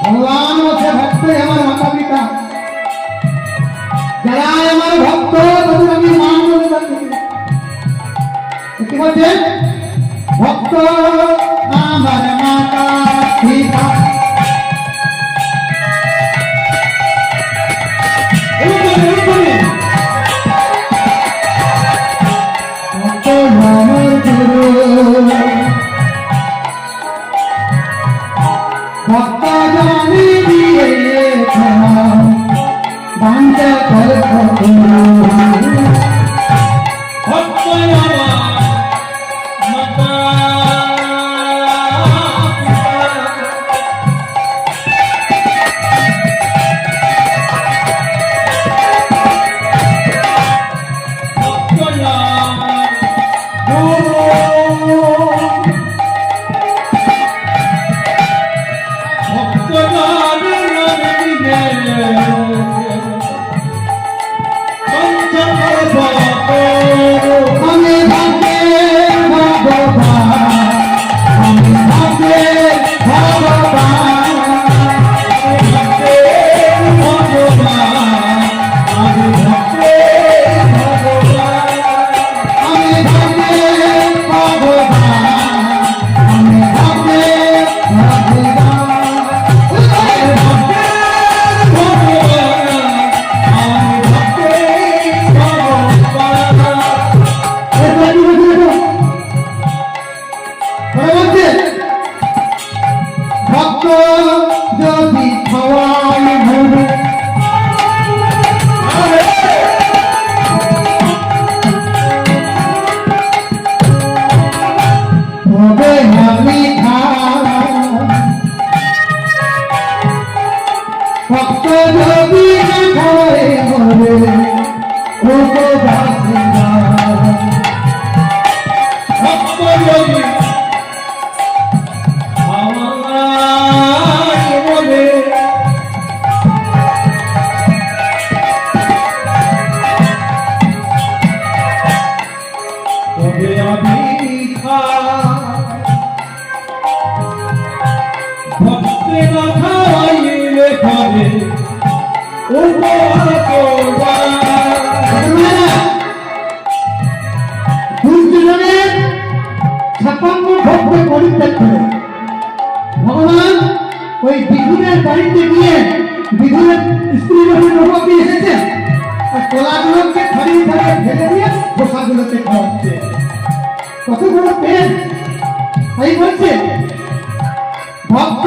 ভগবান হচ্ছে ভক্ত আমার মাতা পিতা, যারা আমার ভক্ত তাদের আমি মা বলে ডাকি। কি বলছে? ভক্ত আমার মাতা পিতা। ভক্ত আমার গুরু, ভক্ত জানি দিয়ে বাঞ্ছা কর ভক্ত আমার মাতা যদি খাওয়াই ভুল তবে আমি ভক্ত যদি খাওয়াই বলে উপবাস ভক্ত যদি ভগবান ওই বিধুরের বাড়িতে গিয়ে বিধুরের স্ত্রী নবকে এসেছে আর কলাগুলোকে ছড়িয়ে ছড়িয়ে ফেলে দিয়ে খোসাগুলোকে খাওয়াচ্ছে। কত বড় পেন! তাই বলছে ভক্ত